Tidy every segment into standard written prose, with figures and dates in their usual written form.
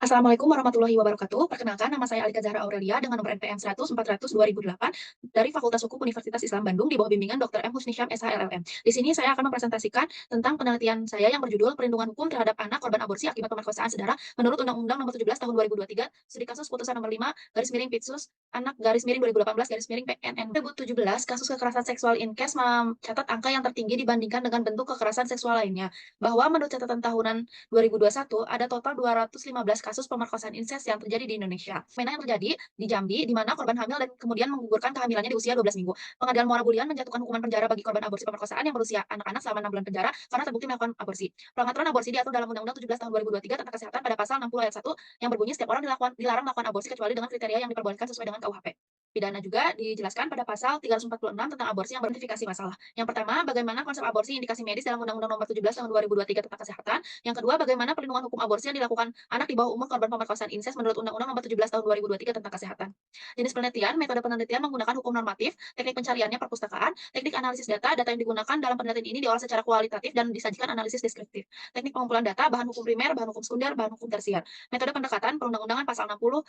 Assalamualaikum warahmatullahi wabarakatuh. Perkenalkan, nama saya Alika Zahra Aurelia dengan nomor NPM 100 400 2008 dari Fakultas Hukum Universitas Islam Bandung di bawah bimbingan Dr. M. Husnisyam SHLLM. Di sini saya akan mempresentasikan tentang penelitian saya yang berjudul Perlindungan Hukum Terhadap Anak Korban Aborsi Akibat Pemerkosaan Sedara menurut Undang-Undang Nomor 17 Tahun 2023, Studi Kasus Putusan Nomor 5, garis miring Pitsus, Anak garis miring 2018 garis miring PNN. 2017, kasus kekerasan seksual Inkes mencatat angka yang tertinggi dibandingkan dengan bentuk kekerasan seksual lainnya, bahwa menurut catatan tahunan 2021 ada total 215 kasus pemerkosaan insest yang terjadi di Indonesia. Fenomena yang terjadi di Jambi, di mana korban hamil dan kemudian menggugurkan kehamilannya di usia 12 minggu. Pengadilan Muara Bulian menjatuhkan hukuman penjara bagi korban aborsi pemerkosaan yang berusia anak-anak selama 6 bulan penjara karena terbukti melakukan aborsi. Pengaturan aborsi diatur dalam Undang-Undang 17 tahun 2023 tentang kesehatan pada pasal 60 ayat 1 yang berbunyi setiap orang dilarang melakukan aborsi kecuali dengan kriteria yang diperbolehkan sesuai dengan KUHP. Pidana juga dijelaskan pada pasal 346 tentang aborsi yang beridentifikasi masalah. Yang pertama, bagaimana konsep aborsi indikasi medis dalam Undang-Undang Nomor 17 tahun 2023 tentang kesehatan. Yang kedua, bagaimana perlindungan hukum aborsi yang dilakukan anak di bawah umur korban pemerkosaan insest menurut Undang-Undang Nomor 17 tahun 2023 tentang kesehatan. Jenis penelitian, metode penelitian menggunakan hukum normatif, teknik pencariannya perpustakaan, teknik analisis data, data yang digunakan dalam penelitian ini diolah secara kualitatif dan disajikan analisis deskriptif. Teknik pengumpulan data, bahan hukum primer, bahan hukum sekunder, bahan hukum tersier. Metode pendekatan, perundang-undangan pasal 60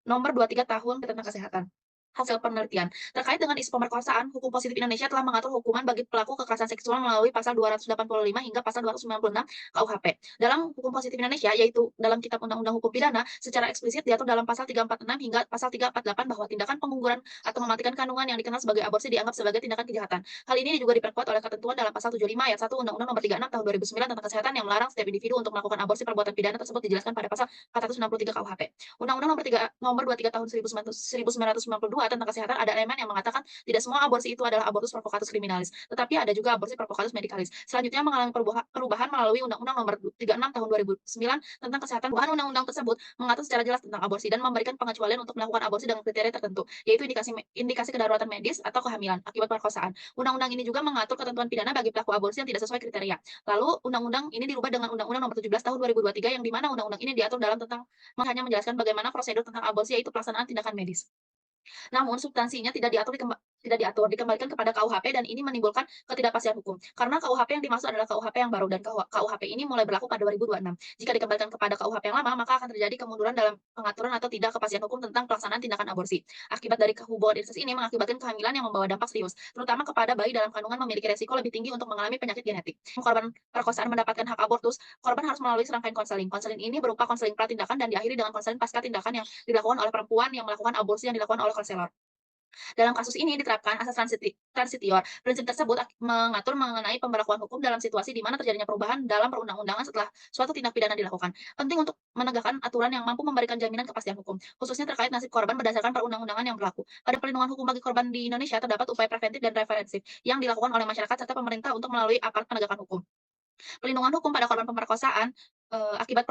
nomor 23 tahun tentang kesehatan. Hasil penelitian. Terkait dengan isu pemerkosaan, hukum positif Indonesia telah mengatur hukuman bagi pelaku kekerasan seksual melalui pasal 285 hingga pasal 296 KUHP. Dalam hukum positif Indonesia, yaitu dalam Kitab Undang-Undang Hukum Pidana, secara eksplisit diatur dalam pasal 346 hingga pasal 348 bahwa tindakan pengguguran atau mematikan kandungan yang dikenal sebagai aborsi dianggap sebagai tindakan kejahatan. Hal ini juga diperkuat oleh ketentuan dalam pasal 75 ayat 1 Undang-Undang Nomor 36 tahun 2009 tentang kesehatan yang melarang setiap individu untuk melakukan aborsi. Perbuatan pidana tersebut dijelaskan pada pasal 463 KUHP. Undang-Undang Nomor 23 tahun 1992 tentang kesehatan ada elemen yang mengatakan tidak semua aborsi itu adalah abortus provocatus criminalis, tetapi ada juga aborsi provocatus medicalis. Selanjutnya mengalami perubahan melalui Undang-Undang Nomor 36 tahun 2009 tentang kesehatan. Perubahan undang-undang tersebut mengatur secara jelas tentang aborsi dan memberikan pengecualian untuk melakukan aborsi dengan kriteria tertentu, yaitu indikasi kedaruratan medis atau kehamilan akibat perkosaan. Undang-undang ini juga mengatur ketentuan pidana bagi pelaku aborsi yang tidak sesuai kriteria. Lalu undang-undang ini dirubah dengan Undang-Undang Nomor 17 tahun 2023 yang di mana undang-undang ini diatur dalam tentang hanya menjelaskan bagaimana prosedur tentang aborsi yaitu pelaksanaan tindakan medis. Namun substansinya tidak diatur, dikembalikan kepada KUHP dan ini menimbulkan ketidakpastian hukum. Karena KUHP yang dimaksud adalah KUHP yang baru dan KUHP ini mulai berlaku pada 2026. Jika dikembalikan kepada KUHP yang lama, maka akan terjadi kemunduran dalam pengaturan atau tidak kepastian hukum tentang pelaksanaan tindakan aborsi. Akibat dari hubungan insest ini mengakibatkan kehamilan yang membawa dampak serius, terutama kepada bayi dalam kandungan memiliki resiko lebih tinggi untuk mengalami penyakit genetik. Korban perkosaan mendapatkan hak abortus, korban harus melalui serangkaian konseling. Konseling ini berupa konseling pratindakan dan diakhiri dengan konseling pasca tindakan yang dilakukan oleh perempuan yang melakukan aborsi yang dilakukan oleh konselor. Dalam kasus ini diterapkan asas transitior. Prinsip tersebut mengatur mengenai pemberlakuan hukum dalam situasi di mana terjadinya perubahan dalam perundang-undangan setelah suatu tindak pidana dilakukan. Penting untuk menegakkan aturan yang mampu memberikan jaminan kepastian hukum, khususnya terkait nasib korban berdasarkan perundang-undangan yang berlaku. Pada perlindungan hukum bagi korban di Indonesia terdapat upaya preventif dan referensif yang dilakukan oleh masyarakat serta pemerintah untuk melalui aparat penegakan hukum. Pelindungan hukum pada korban pemerkosaan, akibat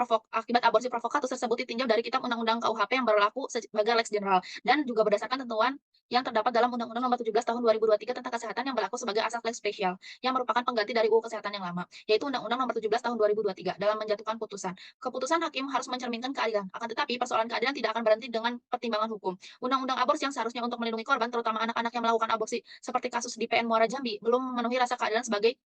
aborsi provokatus tersebut ditinjau dari Kitab Undang-Undang KUHP yang berlaku sebagai Lex General dan juga berdasarkan ketentuan yang terdapat dalam Undang-Undang Nomor 17 Tahun 2023 tentang kesehatan yang berlaku sebagai asas lex spesial yang merupakan pengganti dari UU Kesehatan yang lama, yaitu Undang-Undang Nomor 17 Tahun 2023 dalam menjatuhkan putusan. Keputusan hakim harus mencerminkan keadilan, akan tetapi persoalan keadilan tidak akan berhenti dengan pertimbangan hukum. Undang-undang aborsi yang seharusnya untuk melindungi korban, terutama anak-anak yang melakukan aborsi seperti kasus di PN Muara Jambi, belum memenuhi rasa keadilan sebagai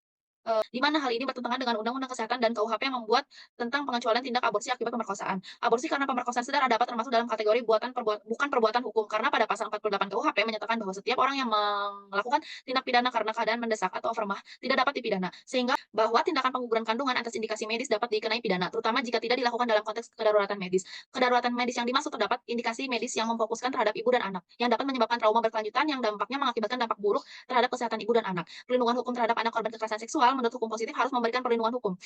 di mana hal ini bertentangan dengan Undang-Undang Kesehatan dan KUHP yang membuat tentang pengecualian tindak aborsi akibat pemerkosaan. Aborsi karena pemerkosaan sedara dapat termasuk dalam kategori bukan perbuatan hukum karena pada pasal 48 KUHP menyatakan bahwa setiap orang yang melakukan tindak pidana karena keadaan mendesak atau overmah tidak dapat dipidana. Sehingga bahwa tindakan pengguguran kandungan atas indikasi medis dapat dikenai pidana, terutama jika tidak dilakukan dalam konteks kedaruratan medis. Kedaruratan medis yang dimaksud terdapat indikasi medis yang memfokuskan terhadap ibu dan anak, yang dapat menyebabkan trauma berkelanjutan yang dampaknya mengakibatkan dampak buruk terhadap kesehatan ibu dan anak. Perlindungan hukum terhadap anak korban kekerasan seksual menurut hukum positif harus memberikan perlindungan hukum.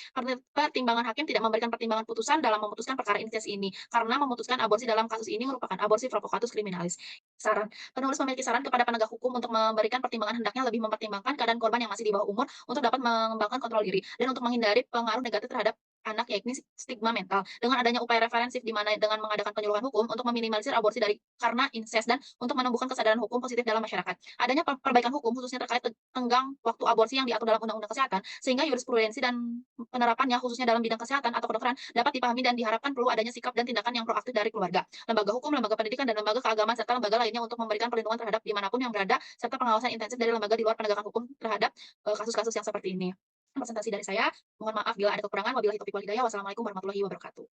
Pertimbangan hakim tidak memberikan pertimbangan putusan dalam memutuskan perkara insest ini, karena memutuskan aborsi dalam kasus ini merupakan aborsi provocatus criminalis. Saran, penulis memiliki saran kepada penegak hukum untuk memberikan pertimbangan hendaknya lebih mempertimbangkan keadaan korban yang masih di bawah umur untuk dapat mengembangkan kontrol diri dan untuk menghindari pengaruh negatif terhadap anak yakni stigma mental dengan adanya upaya referensif di mana dengan mengadakan penyuluhan hukum untuk meminimalisir aborsi dari karena insest dan untuk menumbuhkan kesadaran hukum positif dalam masyarakat. Adanya perbaikan hukum khususnya terkait tenggang waktu aborsi yang diatur dalam Undang-Undang Kesehatan, sehingga jurisprudensi dan penerapannya khususnya dalam bidang kesehatan atau kedokteran dapat dipahami dan diharapkan perlu adanya sikap dan tindakan yang proaktif dari keluarga, lembaga hukum, lembaga pendidikan, dan lembaga keagamaan serta lembaga lainnya untuk memberikan perlindungan terhadap dimanapun yang berada serta pengawasan intensif dari lembaga di luar penegakan hukum terhadap kasus-kasus yang seperti ini. Presentasi dari saya, mohon maaf bila ada kekurangan. Wabillahi taufiq wal hidayah. Wassalamualaikum warahmatullahi wabarakatuh.